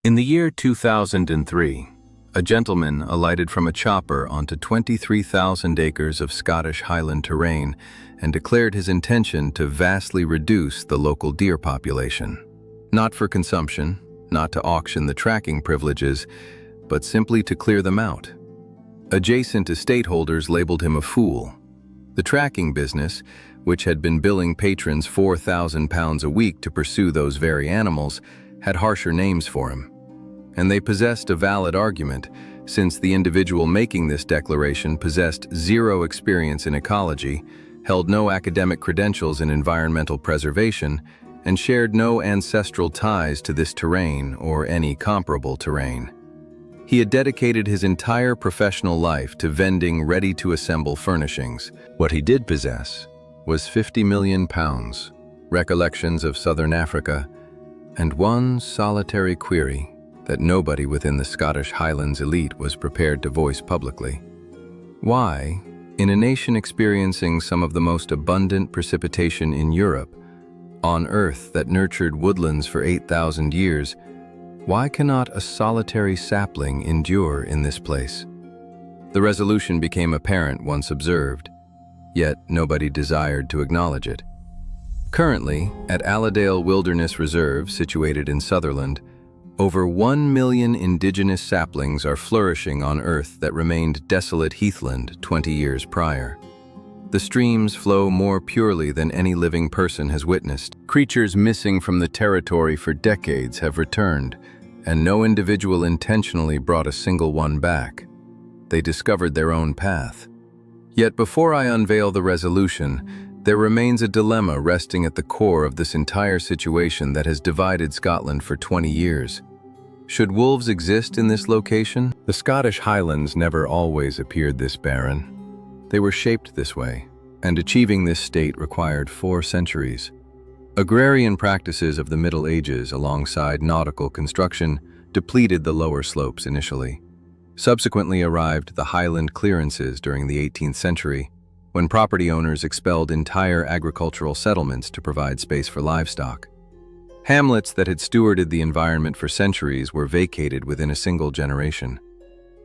In the year 2003, a gentleman alighted from a chopper onto 23,000 acres of Scottish Highland terrain and declared his intention to vastly reduce the local deer population. Not for consumption, not to auction the tracking privileges, but simply to clear them out. Adjacent estate holders labeled him a fool. The tracking business, which had been billing patrons £4,000 a week to pursue those very animals, had harsher names for him. And they possessed a valid argument, since the individual making this declaration possessed zero experience in ecology, held no academic credentials in environmental preservation, and shared no ancestral ties to this terrain or any comparable terrain. He had dedicated his entire professional life to vending ready-to-assemble furnishings. What he did possess was £50 million, recollections of Southern Africa, and one solitary query that nobody within the Scottish Highlands elite was prepared to voice publicly. Why, in a nation experiencing some of the most abundant precipitation in Europe, on Earth that nurtured woodlands for 8,000 years, why cannot a solitary sapling endure in this place? The resolution became apparent once observed, yet nobody desired to acknowledge it. Currently, at Alladale Wilderness Reserve, situated in Sutherland, over 1 million indigenous saplings are flourishing on Earth that remained desolate heathland 20 years prior. The streams flow more purely than any living person has witnessed. Creatures missing from the territory for decades have returned, and no individual intentionally brought a single one back. They discovered their own path. Yet before I unveil the resolution, there remains a dilemma resting at the core of this entire situation that has divided Scotland for 20 years. Should wolves exist in this location? The Scottish Highlands never always appeared this barren. They were shaped this way, and achieving this state required 4 centuries. Agrarian practices of the Middle Ages alongside nautical construction depleted the lower slopes initially. Subsequently arrived the highland clearances during the 18th century, when property owners expelled entire agricultural settlements to provide space for livestock. Hamlets that had stewarded the environment for centuries were vacated within a single generation.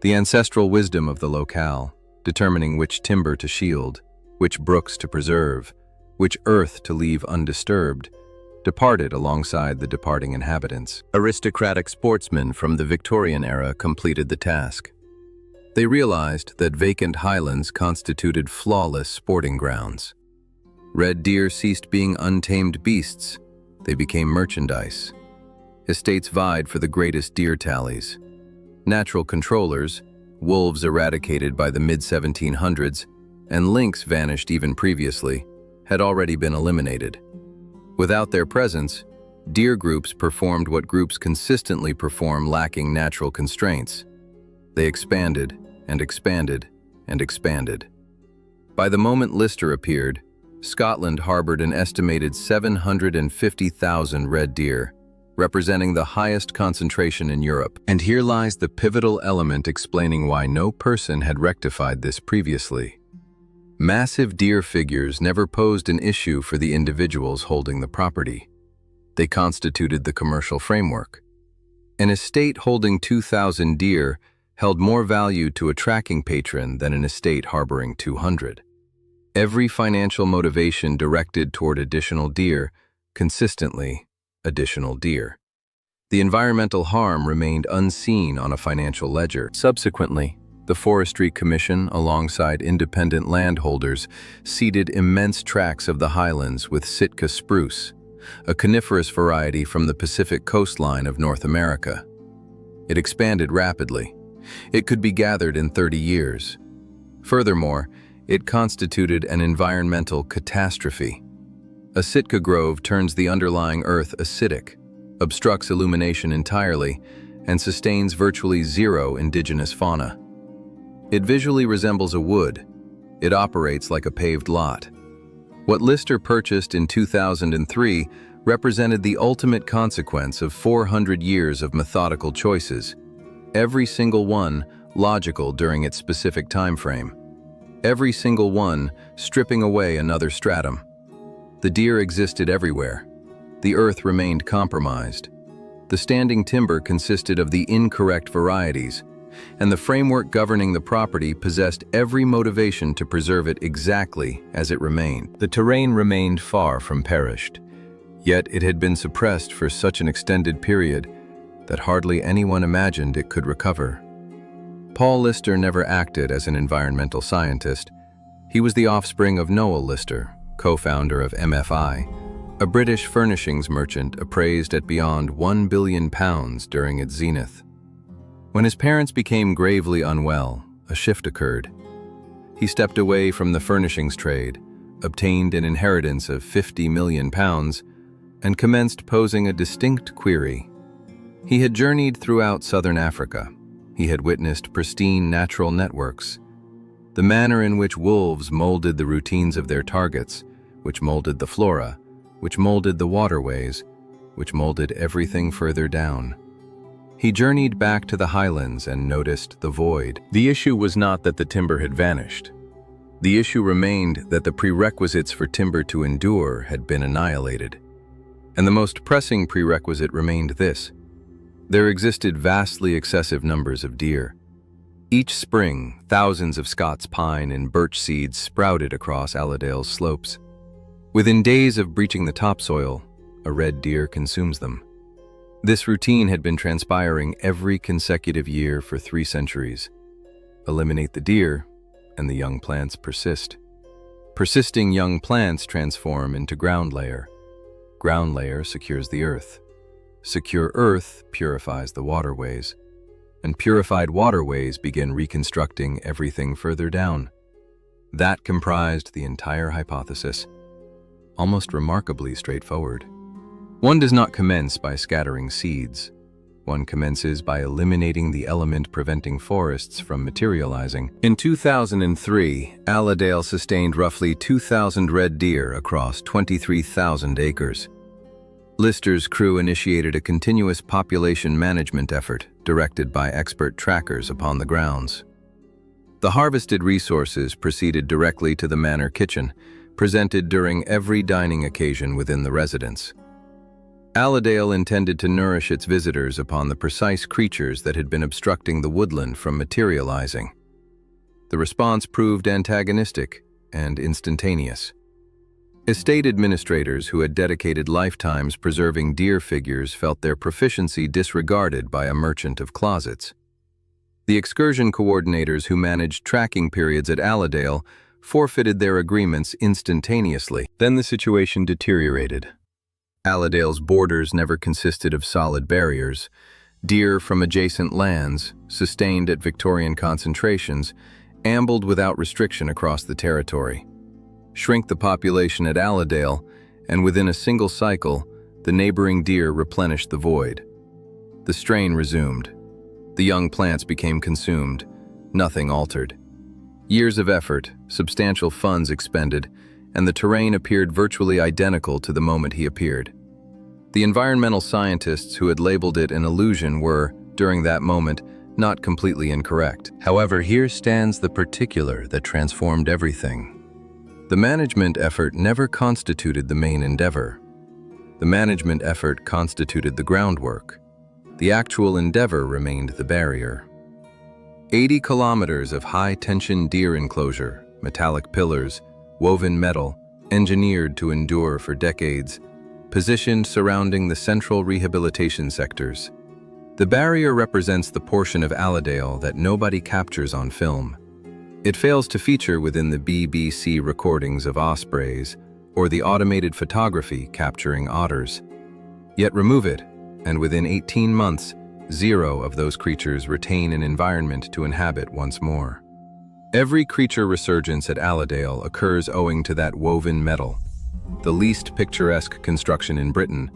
The ancestral wisdom of the locale, determining which timber to shield, which brooks to preserve, which earth to leave undisturbed, departed alongside the departing inhabitants. Aristocratic sportsmen from the Victorian era completed the task. They realized that vacant highlands constituted flawless sporting grounds. Red deer ceased being untamed beasts. They became merchandise. Estates vied for the greatest deer tallies. Natural controllers, wolves eradicated by the mid-1700s, and lynx vanished even previously, had already been eliminated. Without their presence, deer groups performed what groups consistently perform lacking natural constraints. They expanded and expanded and expanded. By the moment Lister appeared, Scotland harbored an estimated 750,000 red deer, representing the highest concentration in Europe. And here lies the pivotal element explaining why no person had rectified this previously. Massive deer figures never posed an issue for the individuals holding the property. They constituted the commercial framework. An estate holding 2,000 deer held more value to a tracking patron than an estate harboring 200. Every financial motivation directed toward additional deer, consistently additional deer. The environmental harm remained unseen on a financial ledger. Subsequently, the Forestry Commission, alongside independent landholders, ceded immense tracts of the highlands with Sitka spruce, a coniferous variety from the Pacific coastline of North America. It expanded rapidly. It could be gathered in 30 years. Furthermore, it constituted an environmental catastrophe. A Sitka grove turns the underlying earth acidic, obstructs illumination entirely, and sustains virtually zero indigenous fauna. It visually resembles a wood. It operates like a paved lot. What Lister purchased in 2003 represented the ultimate consequence of 400 years of methodical choices, every single one logical during its specific time frame. Every single one stripping away another stratum. The deer existed everywhere. The earth remained compromised. The standing timber consisted of the incorrect varieties, and the framework governing the property possessed every motivation to preserve it exactly as it remained. The terrain remained far from perished, yet it had been suppressed for such an extended period that hardly anyone imagined it could recover. Paul Lister never acted as an environmental scientist. He was the offspring of Noel Lister, co-founder of MFI, a British furnishings merchant appraised at beyond £1 billion during its zenith. When his parents became gravely unwell, a shift occurred. He stepped away from the furnishings trade, obtained an inheritance of £50 million, and commenced posing a distinct query. He had journeyed throughout southern Africa. He had witnessed pristine natural networks, the manner in which wolves molded the routines of their targets, which molded the flora, which molded the waterways, which molded everything further down. He journeyed back to the highlands and noticed the void. The issue was not that the timber had vanished. The issue remained that the prerequisites for timber to endure had been annihilated. And the most pressing prerequisite remained this: there existed vastly excessive numbers of deer. Each spring, thousands of Scots pine and birch seeds sprouted across Alladale's slopes. Within days of breaching the topsoil, a red deer consumes them. This routine had been transpiring every consecutive year for 3 centuries. Eliminate the deer, and the young plants persist. Persisting young plants transform into ground layer. Ground layer secures the earth. Secure earth purifies the waterways. And purified waterways begin reconstructing everything further down. That comprised the entire hypothesis. Almost remarkably straightforward. One does not commence by scattering seeds. One commences by eliminating the element preventing forests from materializing. In 2003, Alladale sustained roughly 2,000 red deer across 23,000 acres. Lister's crew initiated a continuous population management effort directed by expert trackers upon the grounds. The harvested resources proceeded directly to the manor kitchen, presented during every dining occasion within the residence. Alladale intended to nourish its visitors upon the precise creatures that had been obstructing the woodland from materializing. The response proved antagonistic and instantaneous. Estate administrators who had dedicated lifetimes preserving deer figures felt their proficiency disregarded by a merchant of closets. The excursion coordinators who managed tracking periods at Alladale forfeited their agreements instantaneously. Then the situation deteriorated. Alladale's borders never consisted of solid barriers. Deer from adjacent lands, sustained at Victorian concentrations, ambled without restriction across the territory. Shrink the population at Alladale, and within a single cycle, the neighboring deer replenished the void. The strain resumed. The young plants became consumed. Nothing altered. Years of effort, substantial funds expended, and the terrain appeared virtually identical to the moment he appeared. The environmental scientists who had labeled it an illusion were, during that moment, not completely incorrect. However, here stands the particular that transformed everything. The management effort never constituted the main endeavor. The management effort constituted the groundwork. The actual endeavor remained the barrier. 80 kilometers of high-tension deer enclosure, metallic pillars, woven metal, engineered to endure for decades, positioned surrounding the central rehabilitation sectors. The barrier represents the portion of Alladale that nobody captures on film. It fails to feature within the BBC recordings of ospreys or the automated photography capturing otters. Yet remove it, and within 18 months, 0 of those creatures retain an environment to inhabit once more. Every creature resurgence at Alladale occurs owing to that woven metal, the least picturesque construction in Britain,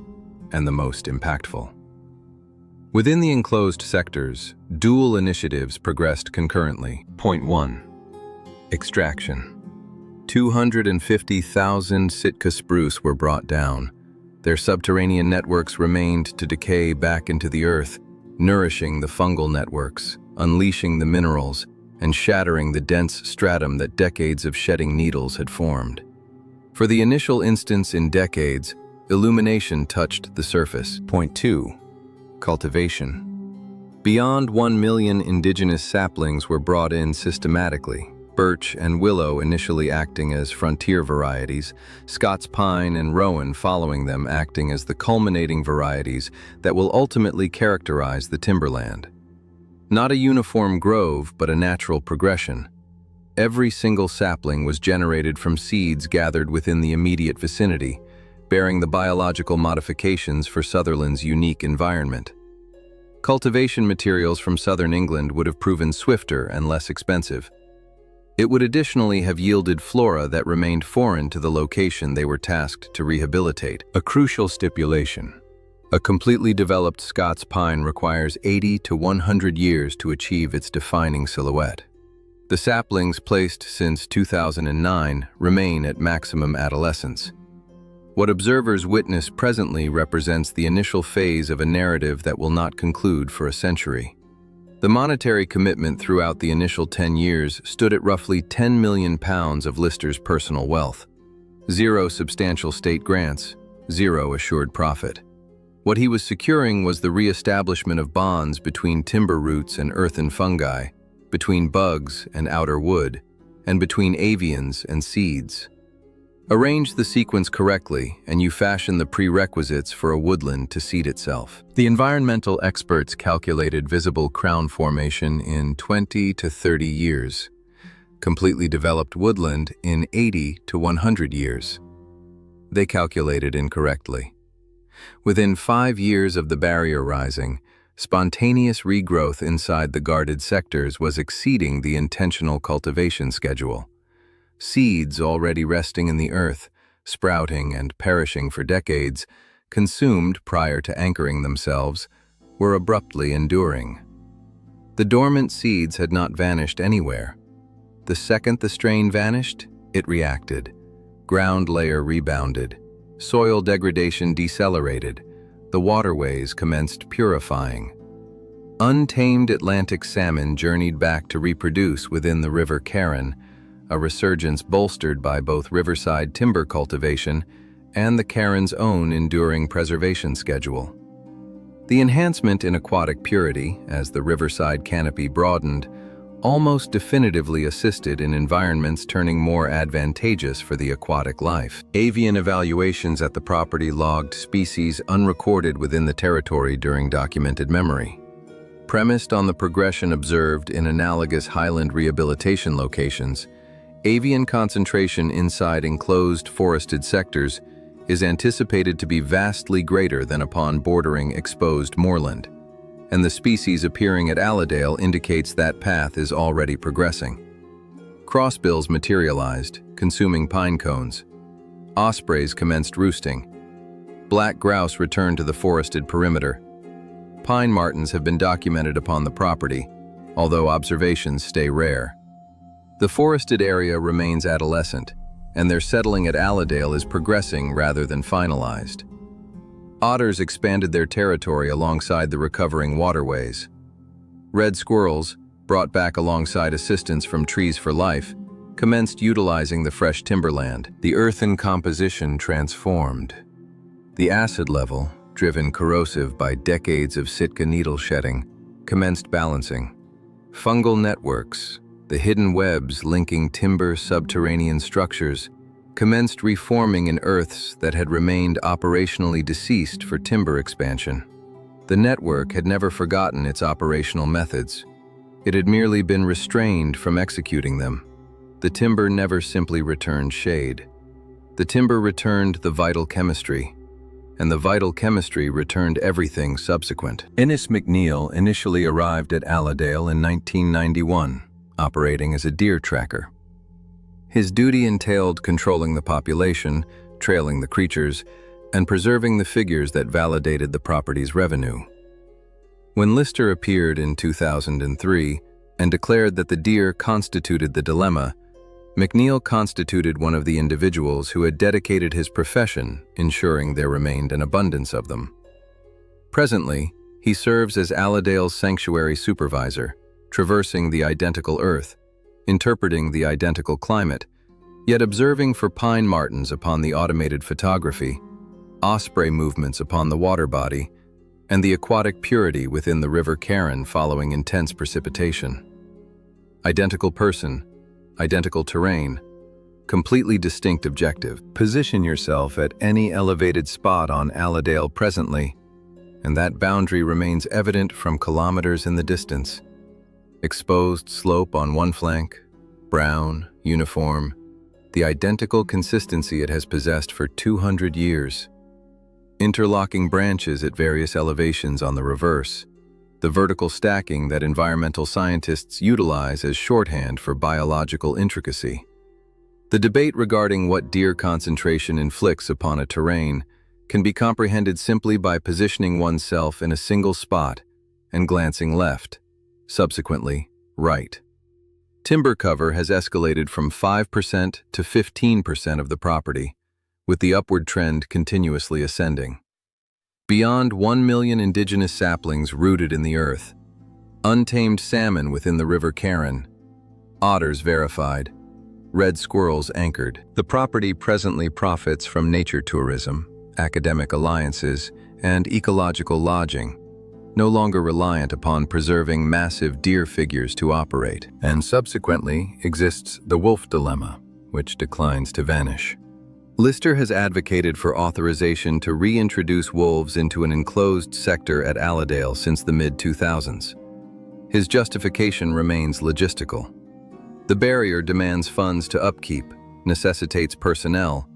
and the most impactful. Within the enclosed sectors, dual initiatives progressed concurrently. Point 1. Extraction. 250,000 Sitka spruce were brought down. Their subterranean networks remained to decay back into the earth, nourishing the fungal networks, unleashing the minerals, and shattering the dense stratum that decades of shedding needles had formed. For the initial instance in decades, illumination touched the surface. Point 2. Cultivation. Beyond 1 million indigenous saplings were brought in systematically, birch and willow initially acting as frontier varieties, Scots pine and rowan following them acting as the culminating varieties that will ultimately characterize the timberland. Not a uniform grove, but a natural progression. Every single sapling was generated from seeds gathered within the immediate vicinity, bearing the biological modifications for Sutherland's unique environment. Cultivation materials from southern England would have proven swifter and less expensive. It would additionally have yielded flora that remained foreign to the location they were tasked to rehabilitate. A crucial stipulation. A completely developed Scots pine requires 80 to 100 years to achieve its defining silhouette. The saplings placed since 2009 remain at maximum adolescence. What observers witness presently represents the initial phase of a narrative that will not conclude for a century. The monetary commitment throughout the initial 10 years stood at roughly £10 million of Lister's personal wealth. 0 substantial state grants, 0 assured profit. What he was securing was the re-establishment of bonds between timber roots and earthen fungi, between bugs and outer wood, and between avians and seeds. Arrange the sequence correctly, and you fashion the prerequisites for a woodland to seed itself. The environmental experts calculated visible crown formation in 20 to 30 years, completely developed woodland in 80 to 100 years. They calculated incorrectly. Within 5 years of the barrier rising, spontaneous regrowth inside the guarded sectors was exceeding the intentional cultivation schedule. Seeds already resting in the earth, sprouting and perishing for decades, consumed prior to anchoring themselves, were abruptly enduring. The dormant seeds had not vanished anywhere. The second the strain vanished, it reacted. Ground layer rebounded. Soil degradation decelerated. The waterways commenced purifying. Untamed Atlantic salmon journeyed back to reproduce within the River Carron, a resurgence bolstered by both riverside timber cultivation and the Carron's own enduring preservation schedule. The enhancement in aquatic purity, as the riverside canopy broadened, almost definitively assisted in environments turning more advantageous for the aquatic life. Avian evaluations at the property logged species unrecorded within the territory during documented memory. Premised on the progression observed in analogous highland rehabilitation locations, avian concentration inside enclosed forested sectors is anticipated to be vastly greater than upon bordering exposed moorland, and the species appearing at Alladale indicates that path is already progressing. Crossbills materialized, consuming pine cones. Ospreys commenced roosting. Black grouse returned to the forested perimeter. Pine martens have been documented upon the property, although observations stay rare. The forested area remains adolescent, and their settling at Alladale is progressing rather than finalized. Otters expanded their territory alongside the recovering waterways. Red squirrels, brought back alongside assistance from Trees for Life, commenced utilizing the fresh timberland. The earthen composition transformed. The acid level, driven corrosive by decades of Sitka needle shedding, commenced balancing. Fungal networks, the hidden webs linking timber subterranean structures, commenced reforming in earths that had remained operationally deceased for timber expansion. The network had never forgotten its operational methods. It had merely been restrained from executing them. The timber never simply returned shade. The timber returned the vital chemistry, and the vital chemistry returned everything subsequent. Innes McNeill initially arrived at Alladale in 1991. Operating as a deer tracker. His duty entailed controlling the population, trailing the creatures, and preserving the figures that validated the property's revenue. When Lister appeared in 2003 and declared that the deer constituted the dilemma, McNeill constituted one of the individuals who had dedicated his profession ensuring there remained an abundance of them. Presently, he serves as Alladale's sanctuary supervisor, traversing the identical earth, interpreting the identical climate, yet observing for pine martens upon the automated photography, osprey movements upon the water body, and the aquatic purity within the river Carron following intense precipitation. Identical person, identical terrain, completely distinct objective. Position yourself at any elevated spot on Alladale presently, and that boundary remains evident from kilometers in the distance. Exposed slope on one flank, brown, uniform, the identical consistency it has possessed for 200 years. Interlocking branches at various elevations on the reverse, the vertical stacking that environmental scientists utilize as shorthand for biological intricacy. The debate regarding what deer concentration inflicts upon a terrain can be comprehended simply by positioning oneself in a single spot and glancing left, subsequently right. Timber cover has escalated from 5% to 15% of the property, with the upward trend continuously ascending. Beyond 1 million indigenous saplings rooted in the earth, untamed salmon within the river Carron, otters verified, red squirrels anchored. The property presently profits from nature tourism, academic alliances, and ecological lodging, no longer reliant upon preserving massive deer figures to operate. And subsequently exists the wolf dilemma, which declines to vanish. Lister has advocated for authorization to reintroduce wolves into an enclosed sector at Alladale since the mid-2000s. His justification remains logistical. The barrier demands funds to upkeep, necessitates personnel,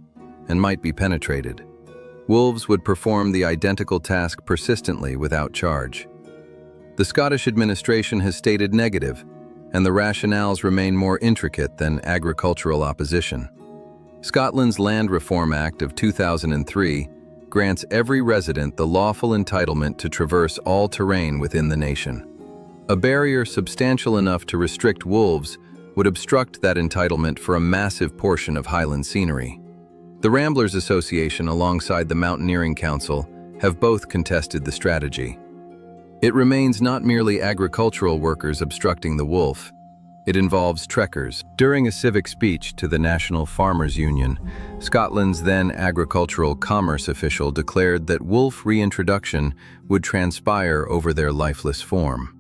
and might be penetrated. Wolves would perform the identical task persistently without charge. The Scottish administration has stated negative, and the rationales remain more intricate than agricultural opposition. Scotland's Land Reform Act of 2003 grants every resident the lawful entitlement to traverse all terrain within the nation. A barrier substantial enough to restrict wolves would obstruct that entitlement for a massive portion of Highland scenery. The Ramblers Association alongside the Mountaineering Council have both contested the strategy. It remains not merely agricultural workers obstructing the wolf, it involves trekkers. During a civic speech to the National Farmers Union, Scotland's then agricultural commerce official declared that wolf reintroduction would transpire over their lifeless form.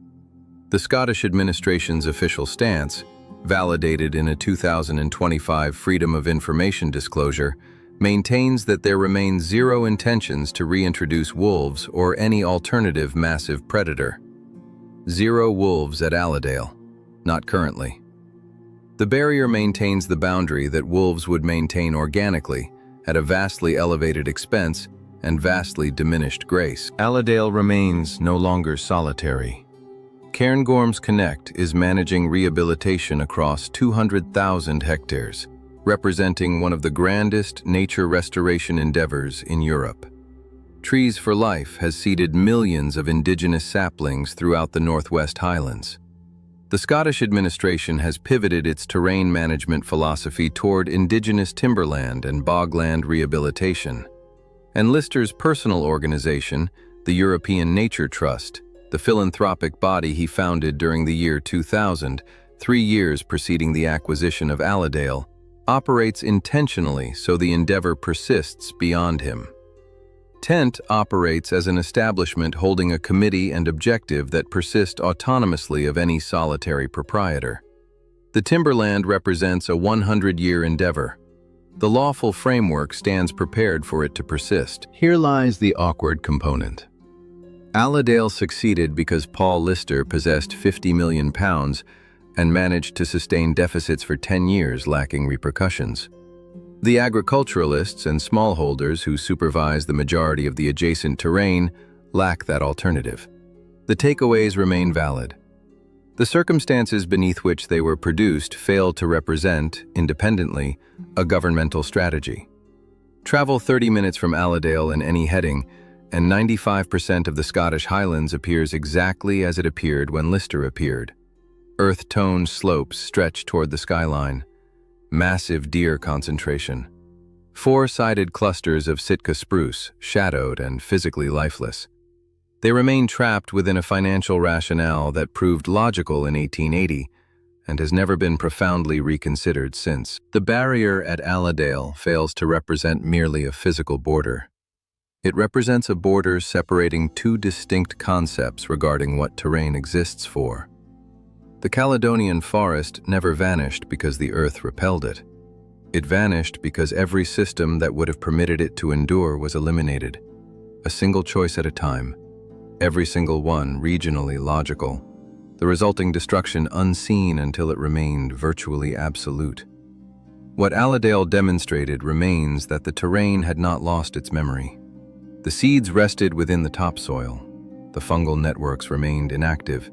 The Scottish administration's official stance, validated in a 2025 Freedom of Information disclosure, maintains that there remain zero intentions to reintroduce wolves or any alternative massive predator. Zero wolves at Alladale, not currently. The barrier maintains the boundary that wolves would maintain organically at a vastly elevated expense and vastly diminished grace. Alladale remains no longer solitary. Cairngorms Connect is managing rehabilitation across 200,000 hectares, representing one of the grandest nature restoration endeavors in Europe. Trees for Life has seeded millions of indigenous saplings throughout the Northwest Highlands. The Scottish administration has pivoted its terrain management philosophy toward indigenous timberland and bogland rehabilitation. And Lister's personal organization, the European Nature Trust, the philanthropic body he founded during the year 2000, 3 years preceding the acquisition of Alladale, operates intentionally so the endeavor persists beyond him. Tent operates as an establishment holding a committee and objective that persist autonomously of any solitary proprietor. The timberland represents a 100-year endeavor. The lawful framework stands prepared for it to persist. Here lies the awkward component. Alladale succeeded because Paul Lister possessed £50 million and managed to sustain deficits for 10 years lacking repercussions. The agriculturalists and smallholders who supervise the majority of the adjacent terrain lack that alternative. The takeaways remain valid. The circumstances beneath which they were produced fail to represent, independently, a governmental strategy. Travel 30 minutes from Alladale in any heading, and 95% of the Scottish Highlands appears exactly as it appeared when Lister appeared. Earth-toned slopes stretch toward the skyline. Massive deer concentration. 4-sided clusters of Sitka spruce, shadowed and physically lifeless. They remain trapped within a financial rationale that proved logical in 1880 and has never been profoundly reconsidered since. The barrier at Alladale fails to represent merely a physical border. It represents a border separating two distinct concepts regarding what terrain exists for. The Caledonian Forest never vanished because the earth repelled it. It vanished because every system that would have permitted it to endure was eliminated, a single choice at a time, every single one regionally logical, the resulting destruction unseen until it remained virtually absolute. What Alladale demonstrated remains that the terrain had not lost its memory. The seeds rested within the topsoil. The fungal networks remained inactive.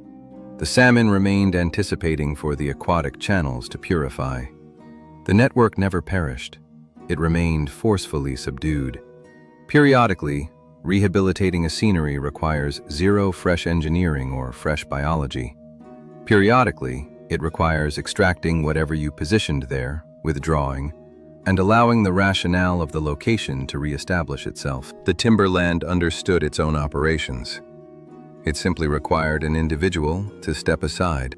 The salmon remained anticipating for the aquatic channels to purify. The network never perished. It remained forcefully subdued. Periodically, rehabilitating a scenery requires zero fresh engineering or fresh biology. Periodically, it requires extracting whatever you positioned there, withdrawing, and allowing the rationale of the location to reestablish itself. The timberland understood its own operations. It simply required an individual to step aside.